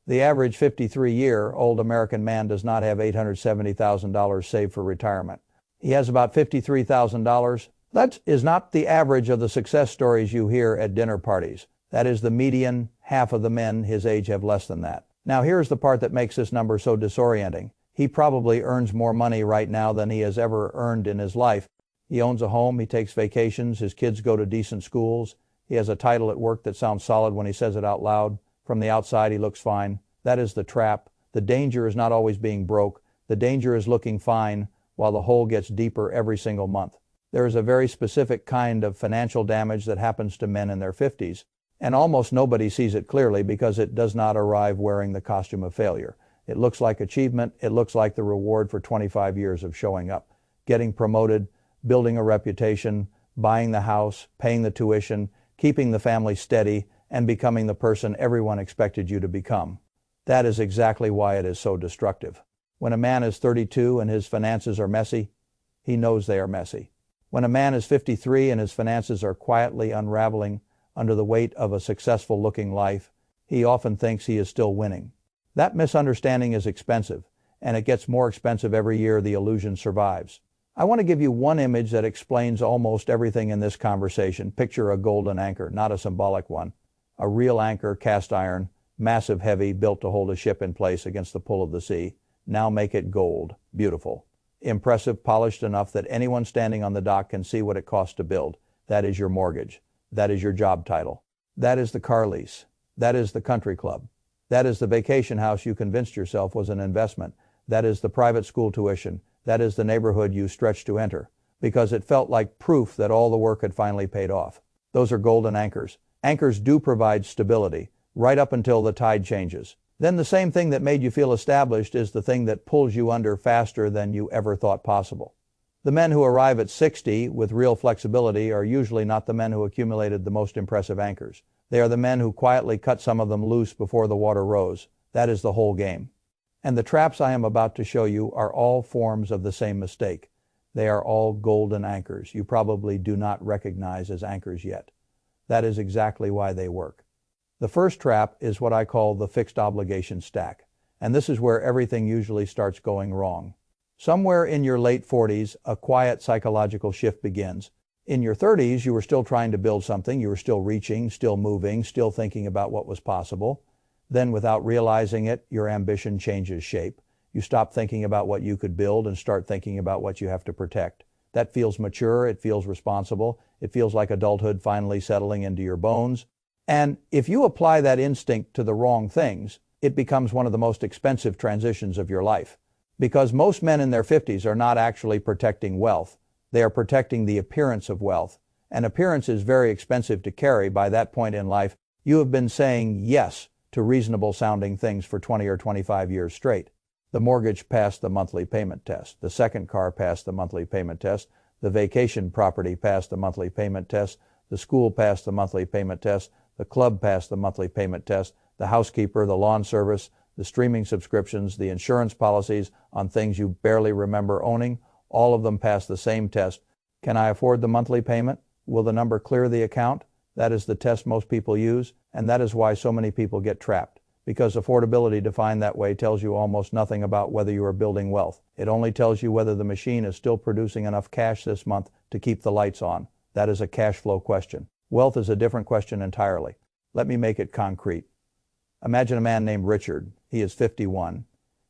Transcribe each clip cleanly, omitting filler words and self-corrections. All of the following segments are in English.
The average 53-year-old American man does not have $870,000 saved for retirement. He has about $53,000. That is not the average of the success stories you hear at dinner parties. That is the median. Half of the men his age have less than that. Now here's the part that makes this number so disorienting. He probably earns more money right now than he has ever earned in his life. He owns a home, he takes vacations, his kids go to decent schools, he has a title at work that sounds solid when he says it out loud. From the outside he looks fine. That is the trap. The danger is not always being broke. The danger is looking fine while the hole gets deeper every single month. There is a very specific kind of financial damage that happens to men in their 50s, and almost nobody sees it clearly because it does not arrive wearing the costume of failure. It looks like achievement. It looks like the reward for 25 years of showing up, getting promoted, building a reputation, buying the house, paying the tuition, keeping the family steady, and becoming the person everyone expected you to become. That is exactly why it is so destructive. When a man is 32 and his finances are messy, he knows they are messy. When a man is 53 and his finances are quietly unraveling under the weight of a successful-looking life, he often thinks he is still winning. That misunderstanding is expensive, and it gets more expensive every year the illusion survives. I want to give you one image that explains almost everything in this conversation. Picture a golden anchor, not a symbolic one. A real anchor, cast iron, massive, heavy, built to hold a ship in place against the pull of the sea. Now make it gold. Beautiful. Impressive, polished enough that anyone standing on the dock can see what it costs to build. That is your mortgage. That is your job title. That is the car lease. That is the country club. That is the vacation house you convinced yourself was an investment. That is the private school tuition. That is the neighborhood you stretched to enter, because it felt like proof that all the work had finally paid off. Those are golden anchors. Anchors do provide stability, right up until the tide changes. Then the same thing that made you feel established is the thing that pulls you under faster than you ever thought possible. The men who arrive at 60 with real flexibility are usually not the men who accumulated the most impressive anchors. They are the men who quietly cut some of them loose before the water rose. That is the whole game. And the traps I am about to show you are all forms of the same mistake. They are all golden anchors you probably do not recognize as anchors yet. That is exactly why they work. The first trap is what I call the fixed obligation stack, and this is where everything usually starts going wrong. Somewhere in your late 40s, a quiet psychological shift begins. In your 30s, you were still trying to build something, you were still reaching, still moving, still thinking about what was possible. Then, without realizing it, your ambition changes shape. You stop thinking about what you could build and start thinking about what you have to protect. That feels mature, it feels responsible, it feels like adulthood finally settling into your bones. And if you apply that instinct to the wrong things, it becomes one of the most expensive transitions of your life. Because most men in their 50s are not actually protecting wealth. They are protecting the appearance of wealth. And appearance is very expensive to carry by that point in life. You have been saying yes to reasonable sounding things for 20 or 25 years straight. The mortgage passed the monthly payment test. The second car passed the monthly payment test. The vacation property passed the monthly payment test. The school passed the monthly payment test. The club passed the monthly payment test. The housekeeper, the lawn service, the streaming subscriptions, the insurance policies on things you barely remember owning, all of them pass the same test. Can I afford the monthly payment? Will the number clear the account? That is the test most people use, and that is why so many people get trapped. Because affordability defined that way tells you almost nothing about whether you are building wealth. It only tells you whether the machine is still producing enough cash this month to keep the lights on. That is a cash flow question. Wealth is a different question entirely. Let me make it concrete. Imagine a man named Richard. He is 51.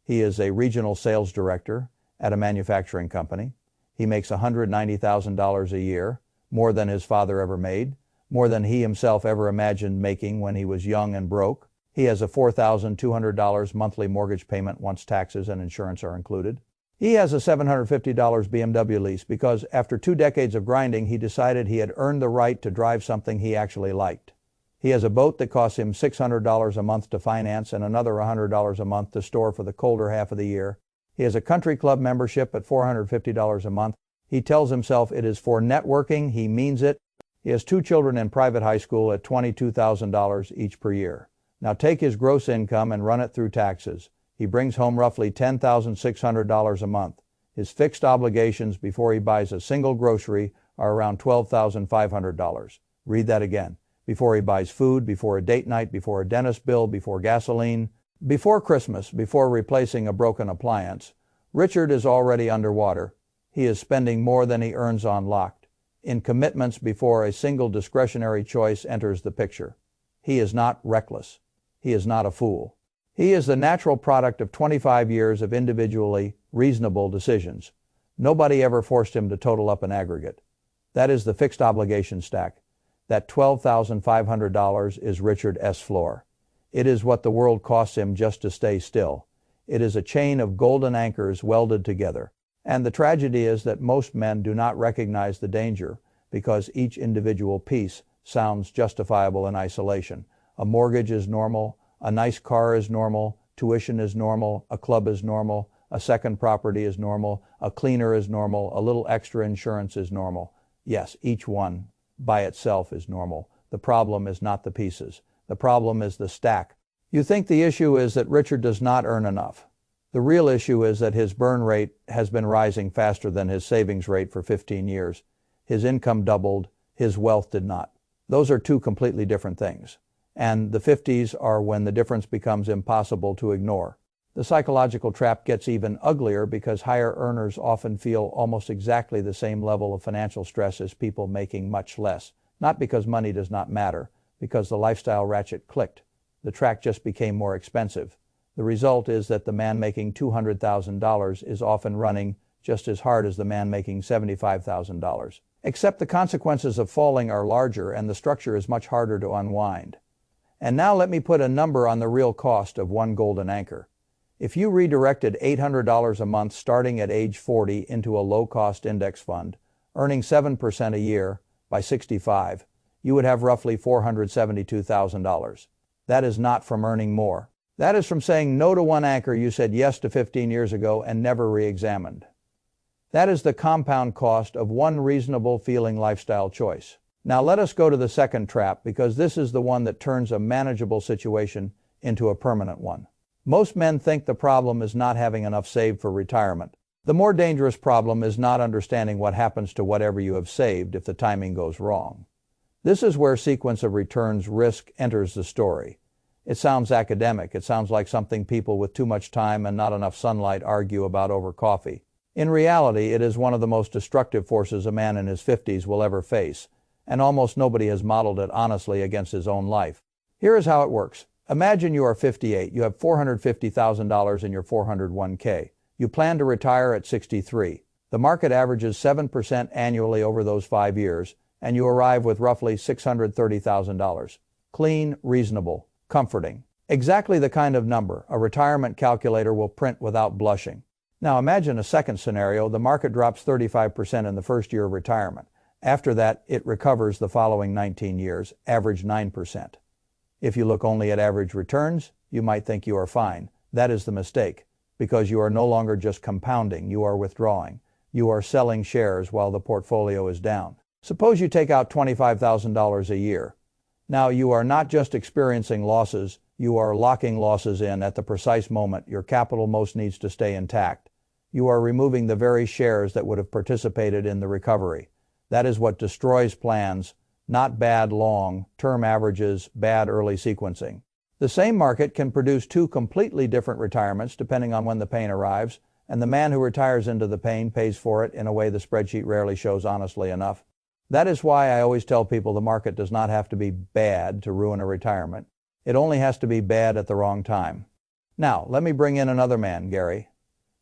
He is a regional sales director at a manufacturing company. He makes $190,000 a year, more than his father ever made, more than he himself ever imagined making when he was young and broke. He has a $4,200 monthly mortgage payment once taxes and insurance are included. He has a $750 BMW lease because after 2 decades of grinding, he decided he had earned the right to drive something he actually liked. He has a boat that costs him $600 a month to finance and another $100 a month to store for the colder half of the year. He has a country club membership at $450 a month. He tells himself it is for networking. He means it. He has 2 children in private high school at $22,000 each per year. Now take his gross income and run it through taxes. He brings home roughly $10,600 a month. His fixed obligations before he buys a single grocery are around $12,500. Read that again. Before he buys food, before a date night, before a dentist bill, before gasoline, Before Christmas, before replacing a broken appliance, Richard is already underwater. He is spending more than he earns on locked, in commitments before a single discretionary choice enters the picture. He is not reckless. He is not a fool. He is the natural product of 25 years of individually reasonable decisions. Nobody ever forced him to total up an aggregate. That is the fixed obligation stack. That $12,500 is Richard S. floor. It is what the world costs him just to stay still. It is a chain of golden anchors welded together. And the tragedy is that most men do not recognize the danger because each individual piece sounds justifiable in isolation. A mortgage is normal, a nice car is normal, tuition is normal, a club is normal, a second property is normal, a cleaner is normal, a little extra insurance is normal. Yes, each one by itself is normal. The problem is not the pieces. The problem is the stack. You think the issue is that Richard does not earn enough. The real issue is that his burn rate has been rising faster than his savings rate for 15 years. His income doubled, his wealth did not. Those are two completely different things. And the 50s are when the difference becomes impossible to ignore. The psychological trap gets even uglier because higher earners often feel almost exactly the same level of financial stress as people making much less. Not because money does not matter, because the lifestyle ratchet clicked. The track just became more expensive. The result is that the man making $200,000 is often running just as hard as the man making $75,000. Except the consequences of falling are larger and the structure is much harder to unwind. And now let me put a number on the real cost of one golden anchor. If you redirected $800 a month starting at age 40 into a low-cost index fund, earning 7% a year by 65, you would have roughly $472,000. That is not from earning more. That is from saying no to one anchor you said yes to 15 years ago and never re-examined. That is the compound cost of one reasonable feeling lifestyle choice. Now let us go to the second trap because this is the one that turns a manageable situation into a permanent one. Most men think the problem is not having enough saved for retirement. The more dangerous problem is not understanding what happens to whatever you have saved if the timing goes wrong. This is where sequence of returns risk enters the story. It sounds academic. It sounds like something people with too much time and not enough sunlight argue about over coffee. In reality, it is one of the most destructive forces a man in his 50s will ever face, and almost nobody has modeled it honestly against his own life. Here is how it works. Imagine you are 58. You have $450,000 in your 401k. You plan to retire at 63. The market averages 7% annually over those 5 years, and you arrive with roughly $630,000. Clean, reasonable, comforting. Exactly the kind of number a retirement calculator will print without blushing. Now imagine a second scenario. The market drops 35% in the first year of retirement. After that, it recovers the following 19 years, average 9%. If you look only at average returns, you might think you are fine. That is the mistake, because you are no longer just compounding, you are withdrawing. You are selling shares while the portfolio is down. Suppose you take out $25,000 a year. Now you are not just experiencing losses, you are locking losses in at the precise moment your capital most needs to stay intact. You are removing the very shares that would have participated in the recovery. That is what destroys plans, not bad long-term averages, bad early sequencing. The same market can produce two completely different retirements depending on when the pain arrives, and the man who retires into the pain pays for it in a way the spreadsheet rarely shows honestly enough. That is why I always tell people the market does not have to be bad to ruin a retirement. It only has to be bad at the wrong time. Now, let me bring in another man, Gary.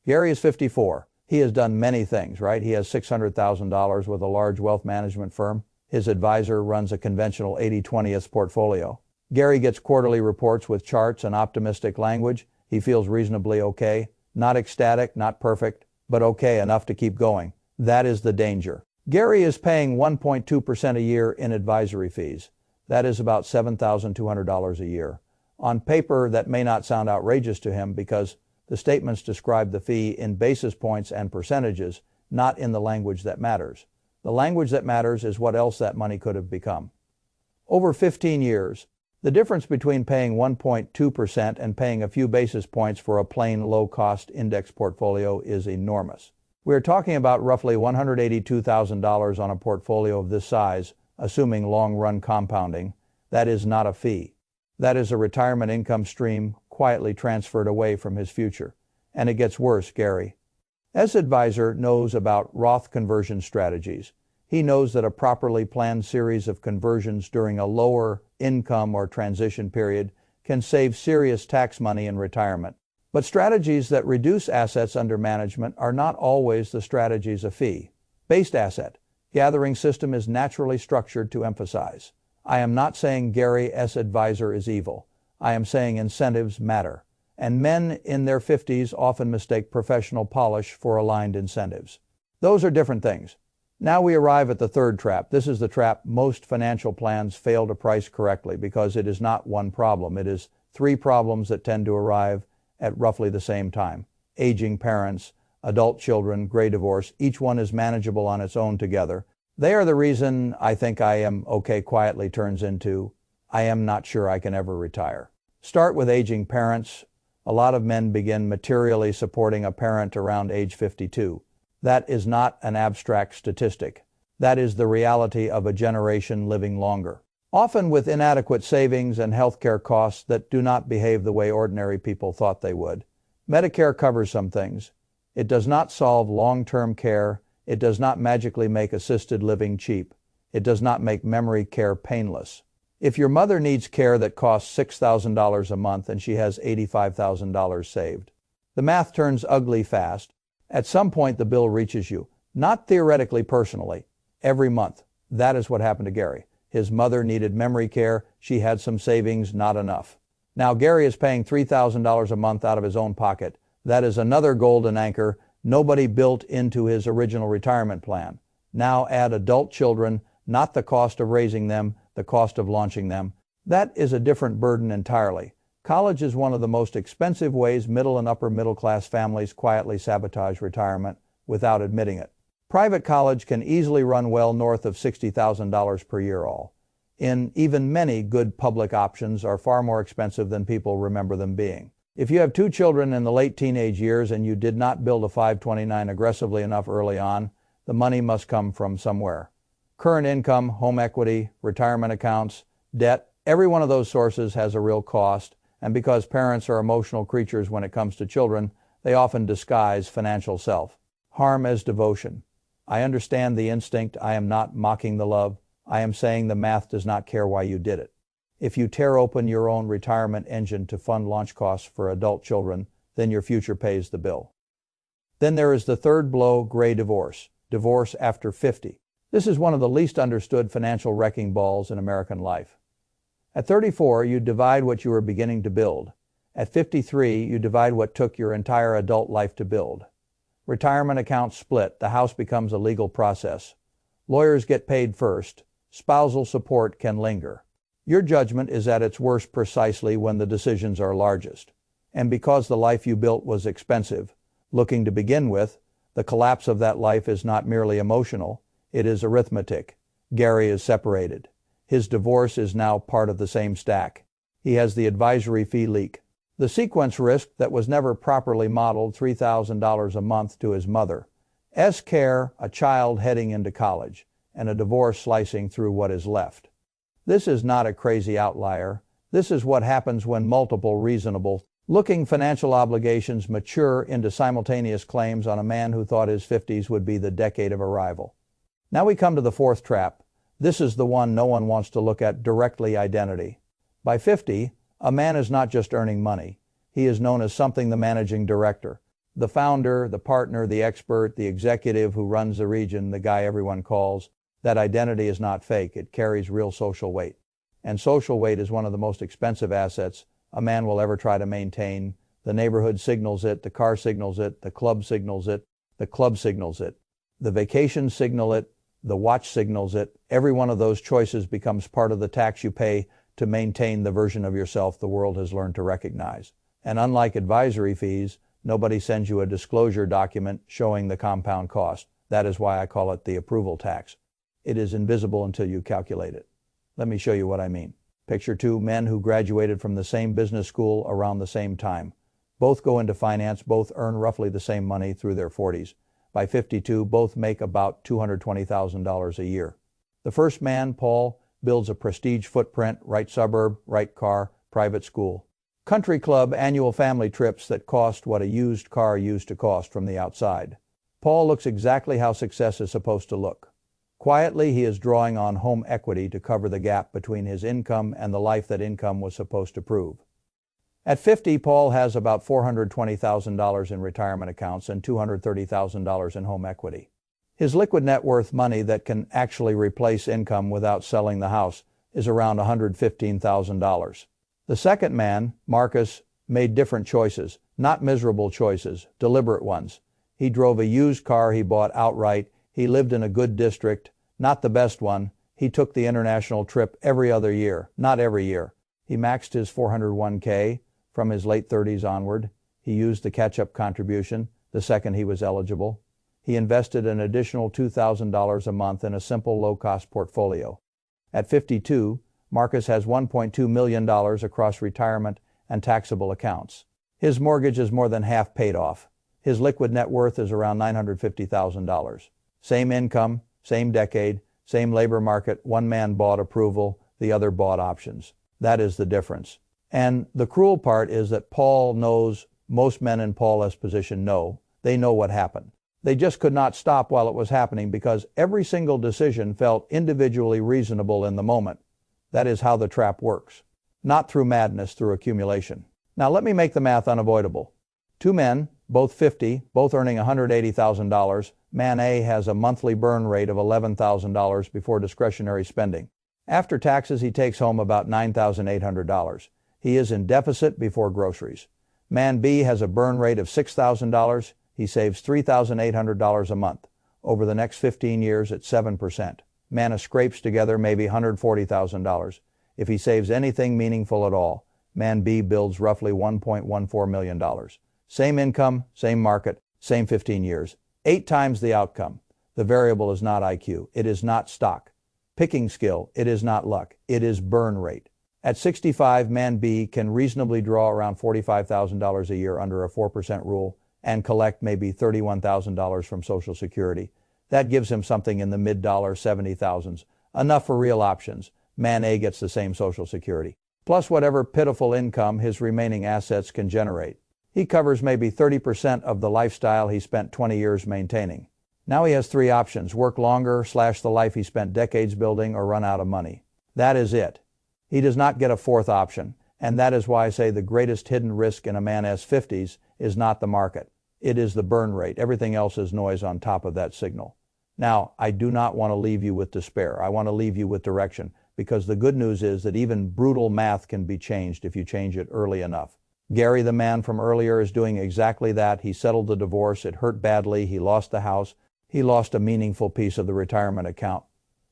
Gary is 54. He has done many things, right? He has $600,000 with a large wealth management firm. His advisor runs a conventional 80/20th portfolio. Gary gets quarterly reports with charts and optimistic language. He feels reasonably okay. Not ecstatic, not perfect, but okay enough to keep going. That is the danger. Gary is paying 1.2% a year in advisory fees. That is about $7,200 a year. On paper, that may not sound outrageous to him because the statements describe the fee in basis points and percentages, not in the language that matters. The language that matters is what else that money could have become. Over 15 years, the difference between paying 1.2% and paying a few basis points for a plain low-cost index portfolio is enormous. We are talking about roughly $182,000 on a portfolio of this size, assuming long-run compounding. That is not a fee. That is a retirement income stream, quietly transferred away from his future. And it gets worse, Gary. As advisor knows about Roth conversion strategies. He knows that a properly planned series of conversions during a lower income or transition period can save serious tax money in retirement. But strategies that reduce assets under management are not always the strategies a fee-based asset gathering system is naturally structured to emphasize. I am not saying Gary S. advisor is evil. I am saying incentives matter. And men in their 50s often mistake professional polish for aligned incentives. Those are different things. Now we arrive at the third trap. This is the trap most financial plans fail to price correctly because it is not one problem. It is three problems that tend to arrive at roughly the same time. Aging parents, adult children, gray divorce. Each one is manageable on its own together. They are the reason I think I am okay quietly turns into I am not sure I can ever retire. Start with aging parents. A lot of men begin materially supporting a parent around age 52. That is not an abstract statistic. That is the reality of a generation living longer, often with inadequate savings and healthcare costs that do not behave the way ordinary people thought they would. Medicare covers some things. It does not solve long-term care. It does not magically make assisted living cheap. It does not make memory care painless. If your mother needs care that costs $6,000 a month and she has $85,000 saved, the math turns ugly fast. At some point the bill reaches you, not theoretically personally, every month. That is what happened to Gary. His mother needed memory care. She had some savings, not enough. Now Gary is paying $3,000 a month out of his own pocket. That is another golden anchor nobody built into his original retirement plan. Now add adult children, not the cost of raising them, the cost of launching them. That is a different burden entirely. College is one of the most expensive ways middle and upper middle class families quietly sabotage retirement without admitting it. Private college can easily run well north of $60,000 per year all in. Even many good public options are far more expensive than people remember them being. If you have two children in the late teenage years and you did not build a 529 aggressively enough early on, the money must come from somewhere. Current income, home equity, retirement accounts, debt, every one of those sources has a real cost. And because parents are emotional creatures when it comes to children, they often disguise financial self-harm as devotion. I understand the instinct. I am not mocking the love. I am saying the math does not care why you did it. If you tear open your own retirement engine to fund launch costs for adult children, then your future pays the bill. Then there is the third blow, gray divorce. Divorce after 50. This is one of the least understood financial wrecking balls in American life. At 34, you divide what you are beginning to build. At 53, you divide what took your entire adult life to build. Retirement accounts split. The house becomes a legal process. Lawyers get paid first. Spousal support can linger. Your judgment is at its worst precisely when the decisions are largest. And because the life you built was expensive, looking to begin with, the collapse of that life is not merely emotional, it is arithmetic. Gary is separated. His divorce is now part of the same stack. He has the advisory fee leak. The sequence risk that was never properly modeled, $3,000 a month to his mother. Care, a child heading into college, and a divorce slicing through what is left. This is not a crazy outlier. This is what happens when multiple reasonable-looking financial obligations mature into simultaneous claims on a man who thought his 50s would be the decade of arrival. Now we come to the fourth trap. This is the one no one wants to look at directly: identity. By 50, a man is not just earning money. He is known as something: the managing director, the founder, the partner, the expert, the executive who runs the region, the guy everyone calls. That identity is not fake. It carries real social weight. And social weight is one of the most expensive assets a man will ever try to maintain. The neighborhood signals it, the car signals it, the club signals it, the club signals it, the vacation signal it, the watch signals it. Every one of those choices becomes part of the tax you pay to maintain the version of yourself the world has learned to recognize. And unlike advisory fees, nobody sends you a disclosure document showing the compound cost. That is why I call it the approval tax. It is invisible until you calculate it. Let me show you what I mean. Picture two men who graduated from the same business school around the same time. Both go into finance, both earn roughly the same money through their 40s. By 52, both make about $220,000 a year. The first man, Paul, builds a prestige footprint, right suburb, right car, private school. Country club annual family trips that cost what a used car used to cost from the outside. Paul looks exactly how success is supposed to look. Quietly, he is drawing on home equity to cover the gap between his income and the life that income was supposed to prove. At 50, Paul has about $420,000 in retirement accounts and $230,000 in home equity. His liquid net worth, money that can actually replace income without selling the house, is around $115,000. The second man, Marcus, made different choices, not miserable choices, deliberate ones. He drove a used car he bought outright. He lived in a good district, not the best one. He took the international trip every other year, not every year. He maxed his 401k from his late 30s onward. He used the catch-up contribution the second he was eligible. He invested an additional $2,000 a month in a simple low-cost portfolio. At 52, Marcus has $1.2 million across retirement and taxable accounts. His mortgage is more than half paid off. His liquid net worth is around $950,000. Same income, same decade, same labor market. One man bought approval, the other bought options. That is the difference. And the cruel part is that Paul knows, most men in Paul's position know, they know what happened. They just could not stop while it was happening because every single decision felt individually reasonable in the moment. That is how the trap works. Not through madness, through accumulation. Now let me make the math unavoidable. Two men, both 50, both earning $180,000. Man A has a monthly burn rate of $11,000 before discretionary spending. After taxes, he takes home about $9,800. He is in deficit before groceries. Man B has a burn rate of $6,000. He saves $3,800 a month. Over the next 15 years at 7%. Man scrapes together maybe $140,000. If he saves anything meaningful at all, Man B builds roughly $1.14 million. Same income, same market, same 15 years. 8 times the outcome. The variable is not IQ. It is not stock. Picking skill. It is not luck. It is burn rate. At 65, Man B can reasonably draw around $45,000 a year under a 4% rule and collect maybe $31,000 from Social Security. That gives him something in the mid-$70,000s, enough for real options. Man A gets the same Social Security, plus whatever pitiful income his remaining assets can generate. He covers maybe 30% of the lifestyle he spent 20 years maintaining. Now he has 3 options: work longer, slash the life he spent decades building, or run out of money. That is it. He does not get a 4th option, and that is why I say the greatest hidden risk in a man's 50s is not the market. It is the burn rate. Everything else is noise on top of that signal. Now, I do not want to leave you with despair. I want to leave you with direction, because the good news is that even brutal math can be changed if you change it early enough. Gary, the man from earlier, is doing exactly that. He settled the divorce. It hurt badly. He lost the house. He lost a meaningful piece of the retirement account.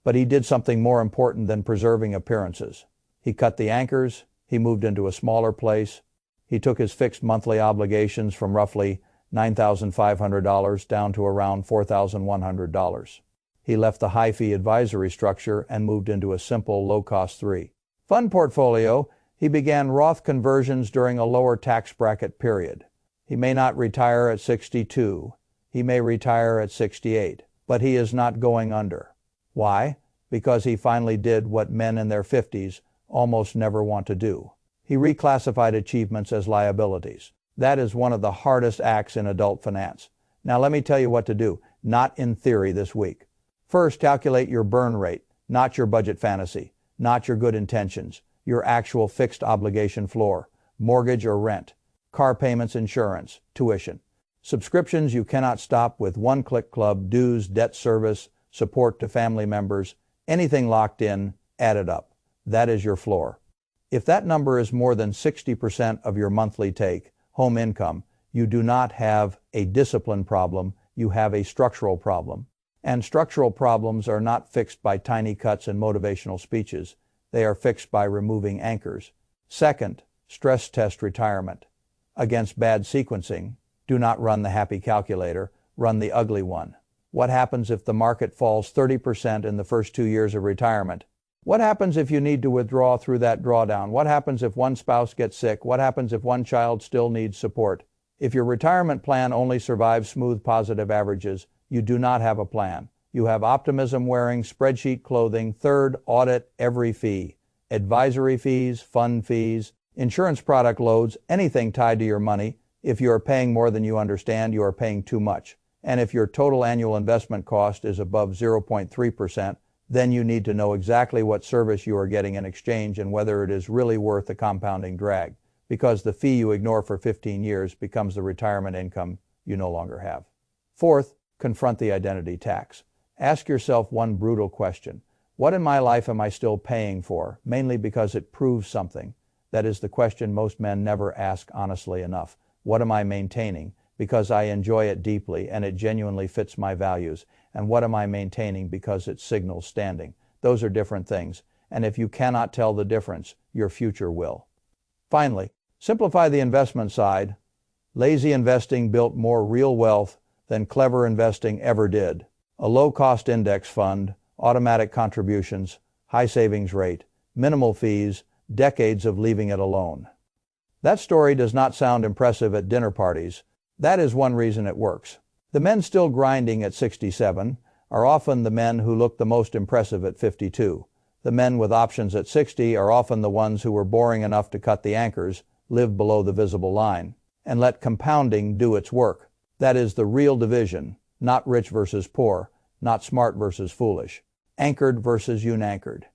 But he did something more important than preserving appearances. He cut the anchors. He moved into a smaller place. He took his fixed monthly obligations from roughly $9,500 down to around $4,100. He left the high-fee advisory structure and moved into a simple, low-cost 3 fund portfolio. He began Roth conversions during a lower tax bracket period. He may not retire at 62. He may retire at 68. But he is not going under. Why? Because he finally did what men in their 50s almost never want to do. He reclassified achievements as liabilities. That is one of the hardest acts in adult finance. Now let me tell you what to do, not in theory this week. First, calculate your burn rate, not your budget fantasy, not your good intentions, your actual fixed obligation floor, mortgage or rent, car payments, insurance, tuition. Subscriptions you cannot stop with one-click club, dues, debt service, support to family members, anything locked in, add it up. That is your floor. If that number is more than 60% of your monthly take, home income, you do not have a discipline problem, you have a structural problem. And structural problems are not fixed by tiny cuts and motivational speeches. They are fixed by removing anchors. Second, stress test retirement. Against bad sequencing, do not run the happy calculator, run the ugly one. What happens if the market falls 30% in the first 2 years of retirement? What happens if you need to withdraw through that drawdown? What happens if one spouse gets sick? What happens if one child still needs support? If your retirement plan only survives smooth positive averages, you do not have a plan. You have optimism wearing spreadsheet clothing. Third, audit every fee. Advisory fees, fund fees, Insurance product loads anything tied to your money. If you are paying more than you understand, you are paying too much. And if your total annual investment cost is above 0.3%, then you need to know exactly what service you are getting in exchange and whether it is really worth the compounding drag, because the fee you ignore for 15 years becomes the retirement income you no longer have. Fourth, confront the identity tax. Ask yourself one brutal question. What in my life am I still paying for, mainly because it proves something? That is the question most men never ask honestly enough. What am I maintaining? Because I enjoy it deeply and it genuinely fits my values. And what am I maintaining because it signals standing? Those are different things. And if you cannot tell the difference, your future will. Finally, simplify the investment side. Lazy investing built more real wealth than clever investing ever did. A low-cost index fund, automatic contributions, high savings rate, minimal fees, decades of leaving it alone. That story does not sound impressive at dinner parties. That is one reason it works. The men still grinding at 67 are often the men who look the most impressive at 52. The men with options at 60 are often the ones who were boring enough to cut the anchors, live below the visible line, and let compounding do its work. That is the real division, not rich versus poor, not smart versus foolish, anchored versus unanchored.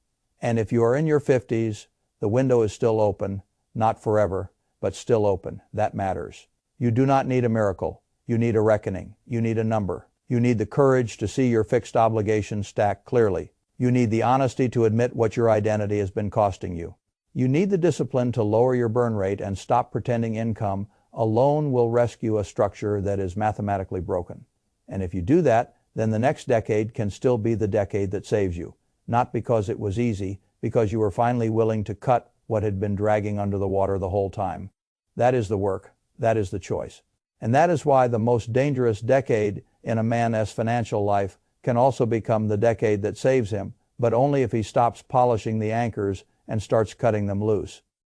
And if you are in your 50s, the window is still open, not forever, but still open. That matters. You do not need a miracle. You need a reckoning. You need a number. You need the courage to see your fixed obligations stack clearly. You need the honesty to admit what your identity has been costing you. You need the discipline to lower your burn rate and stop pretending income alone will rescue a structure that is mathematically broken. And if you do that, then the next decade can still be the decade that saves you. Not because it was easy, because you were finally willing to cut what had been dragging under the water the whole time. That is the work. That is the choice. And that is why the most dangerous decade in a man's financial life can also become the decade that saves him, but only if he stops polishing the anchors and starts cutting them loose.